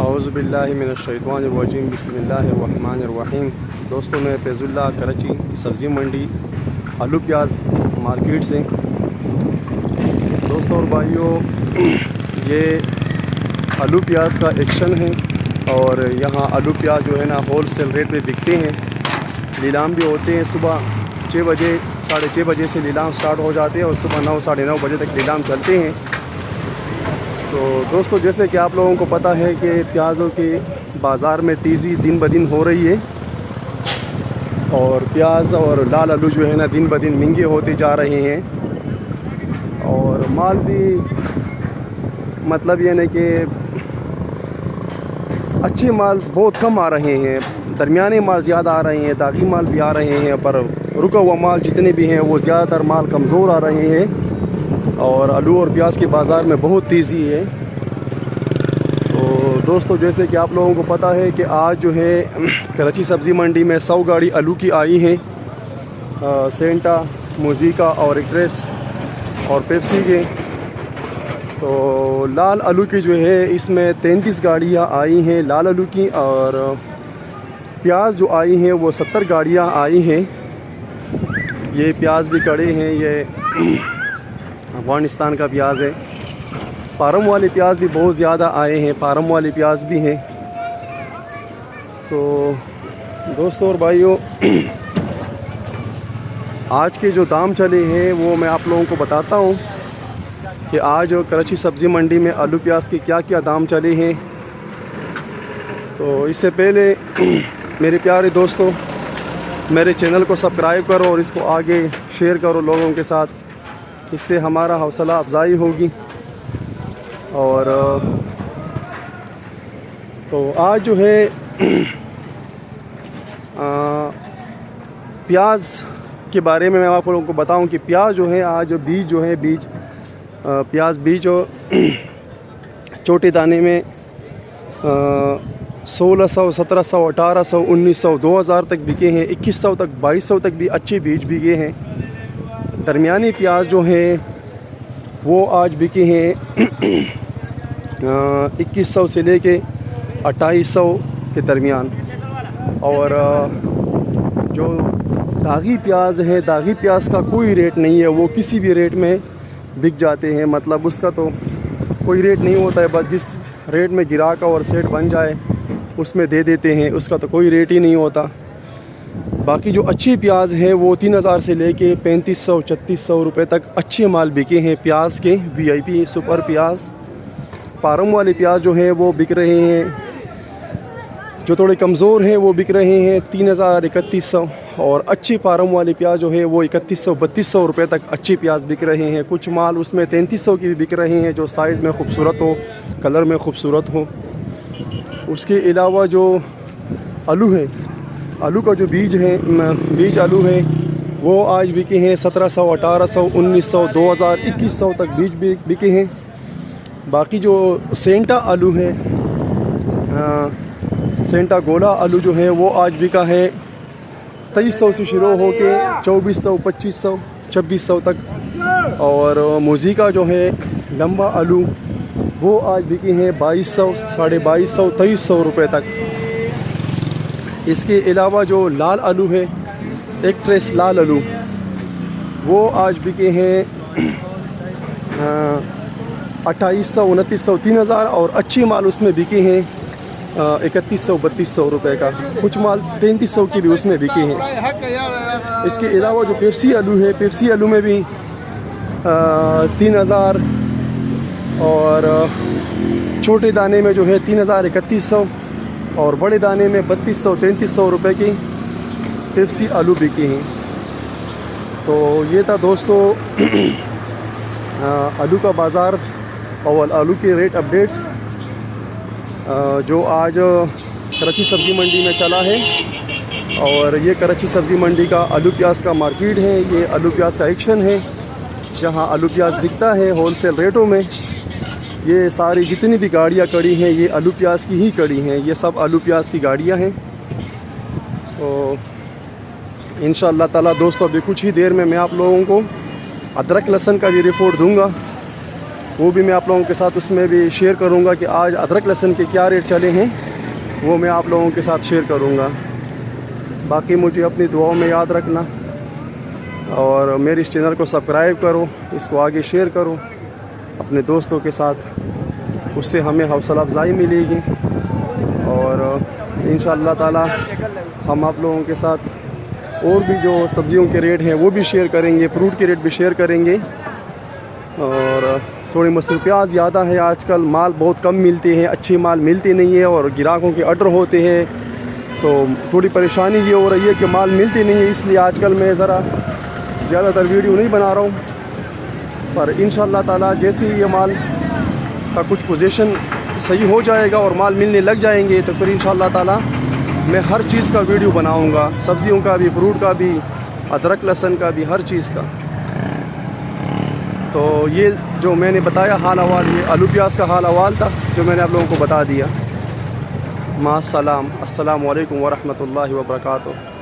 औज़ुबिल्लाहि मिनश्शैतानिर्रजीम बिस्मिल्लाहिर्रहमानिर्रहीम। दोस्तों, मैं फैज़ुल्लाह कराची सब्ज़ी मंडी आलू प्याज मार्केट से। दोस्तों और भाइयों, ये आलू प्याज का एक्शन है और यहाँ आलू प्याज जो है ना होल सेल रेट में बिकते हैं। नीलाम भी होते हैं सुबह 6 बजे, 6:30 बजे से नीलाम स्टार्ट हो जाते हैं और सुबह 9 साढ़े 9 बजे तक नीलाम चलते हैं। तो दोस्तों, जैसे कि आप लोगों को पता है कि प्याज़ों की बाज़ार में तेज़ी दिन ब दिन हो रही है और प्याज और लाल आलू जो है ना दिन ब दिन महंगे होते जा रहे हैं और माल भी मतलब ये नहीं कि अच्छे माल बहुत कम आ रहे हैं, दरमियाने माल ज़्यादा आ रहे हैं, दागी माल भी आ रहे हैं, पर रुका हुआ माल जितने भी हैं वो ज़्यादातर माल कमज़ोर आ रहे हैं और आलू और प्याज के बाज़ार में बहुत तेज़ी है। तो दोस्तों, जैसे कि आप लोगों को पता है कि आज जो है कराची सब्ज़ी मंडी में 100 गाड़ी आलू की आई हैं, सेंटा, मोज़िका और एक्ट्रेस और पेप्सी के। तो लाल आलू की जो है इसमें 33 गाड़ियाँ आई हैं लाल आलू की और प्याज जो आई हैं वो 70 गाड़ियाँ आई हैं। ये प्याज भी कड़े हैं, ये अफगानिस्तान का प्याज है। फार्म वाले प्याज भी बहुत ज़्यादा आए हैं, फार्म वाले प्याज भी हैं। तो दोस्तों और भाइयों, आज के जो दाम चले हैं वो मैं आप लोगों को बताता हूँ कि आज कराची सब्ज़ी मंडी में आलू प्याज के क्या क्या दाम चले हैं। तो इससे पहले मेरे प्यारे दोस्तों, मेरे चैनल को सब्सक्राइब करो और इसको आगे शेयर करो लोगों के साथ, इससे हमारा हौसला अफजाई होगी। और तो आज जो है प्याज के बारे में मैं आप लोगों को बताऊं कि प्याज जो है आज बीज जो है प्याज बीज छोटे दाने में 1600, 1700, 1800, 1900, 2000 तक बिके हैं, 2100 तक, 2200 तक भी अच्छे बीज बिके हैं। दरमियानी प्याज जो है वो आज बिके हैं 2100 से लेके 2800 के दरमियान। और जो दागी प्याज है, दागी प्याज का कोई रेट नहीं है, वो किसी भी रेट में बिक जाते हैं, मतलब उसका तो कोई रेट नहीं होता है, बस जिस रेट में गिराक और सेट बन जाए उसमें दे देते हैं, उसका तो कोई रेट ही नहीं होता। बाकी जो अच्छी प्याज है वो 3000 से लेके 3500, 3600 रुपये तक अच्छे माल बिके हैं प्याज के, VIP सुपर प्याज। फार्म वाले प्याज जो हैं वो बिक रहे हैं, जो थोड़े कमज़ोर हैं वो बिक रहे हैं 3000, 3100 और अच्छी फार्म वाले प्याज जो है वो 3100, 3200 रुपये तक अच्छी प्याज बिक रहे हैं। कुछ माल उसमें 3300 की भी बिक रहे हैं जो साइज़ में ख़ूबसूरत हो, कलर में ख़ूबसूरत हो। उसके अलावा जो आलू है, आलू का जो बीज है, बीज आलू है वो आज बिके हैं 1700, 1800, 1900, 2000, 2100 तक बीज भी बिके हैं। बाकी जो सेंटा आलू है, सेंटा गोला आलू जो है वो आज बिका है 2300 से शुरू हो के 2400, 2500, 2600 तक। और मोज़िका जो है लंबा आलू वो आज बिके हैं 2200, 2250, 2300 रुपये तक। इसके अलावा जो लाल आलू है, एक्ट्रेस लाल आलू, वो आज बिके हैं 2800, 2900, 3000 और अच्छी माल उसमें बिके हैं 3100, 3200 रुपये का। कुछ माल 3300 की भी उसमें बिके हैं। इसके अलावा जो पेप्सी आलू है, पेप्सी आलू में भी 3000 और छोटे दाने में जो है 3000, 3100 और बड़े दाने में 3200, 3300 रुपये की पेप्सी आलू बिके हैं। तो ये था दोस्तों आलू का बाज़ार और आलू के रेट अपडेट्स जो आज कराची सब्ज़ी मंडी में चला है। और ये कराची सब्ज़ी मंडी का आलू प्याज का मार्केट है, ये आलू प्याज का एक्शन है जहाँ आलू प्याज बिकता है होल सेल रेटों में। ये सारी जितनी भी गाड़ियाँ खड़ी हैं ये आलू प्याज की ही खड़ी हैं, ये सब आलू प्याज की गाड़ियाँ हैं। तो इंशाअल्लाह ताला दोस्तों अभी कुछ ही देर में मैं आप लोगों को अदरक लहसुन का भी रिपोर्ट दूंगा। वो भी मैं आप लोगों के साथ उसमें भी शेयर करूँगा कि आज अदरक लहसुन के क्या रेट चले हैं, वो मैं आप लोगों के साथ शेयर करूँगा। बाकी मुझे अपनी दुआओं में याद रखना और मेरे इस चैनल को सब्सक्राइब करो, इसको आगे शेयर करो अपने दोस्तों के साथ, उससे हमें हौसला अफजाई मिलेगी। और इंशाअल्लाह ताला हम आप लोगों के साथ और भी जो सब्ज़ियों के रेट हैं वो भी शेयर करेंगे, फ्रूट के रेट भी शेयर करेंगे। और थोड़ी मसरूफियात ज़्यादा है आजकल, माल बहुत कम मिलते हैं, अच्छी माल मिलती नहीं है और ग्राहकों के ऑर्डर होते हैं, तो थोड़ी परेशानी ये हो रही है कि माल मिलती नहीं है। इसलिए आजकल मैं ज़रा ज़्यादातर वीडियो नहीं बना रहा हूँ। पर इंशाअल्लाह ताला जैसे ही ये माल का कुछ पोजीशन सही हो जाएगा और माल मिलने लग जाएंगे तो फिर इंशाअल्लाह ताला मैं हर चीज़ का वीडियो बनाऊँगा, सब्ज़ियों का भी, फ्रूट का भी, अदरक लहसुन का भी, हर चीज़ का। तो ये जो मैंने बताया हाल अहवाल, ये आलू प्याज का हाल अहवाल था जो मैंने आप लोगों को बता दिया। मास्सलाम, अस्सलामु अलैकुम व रहमतुल्लाहि व बरकातुहू।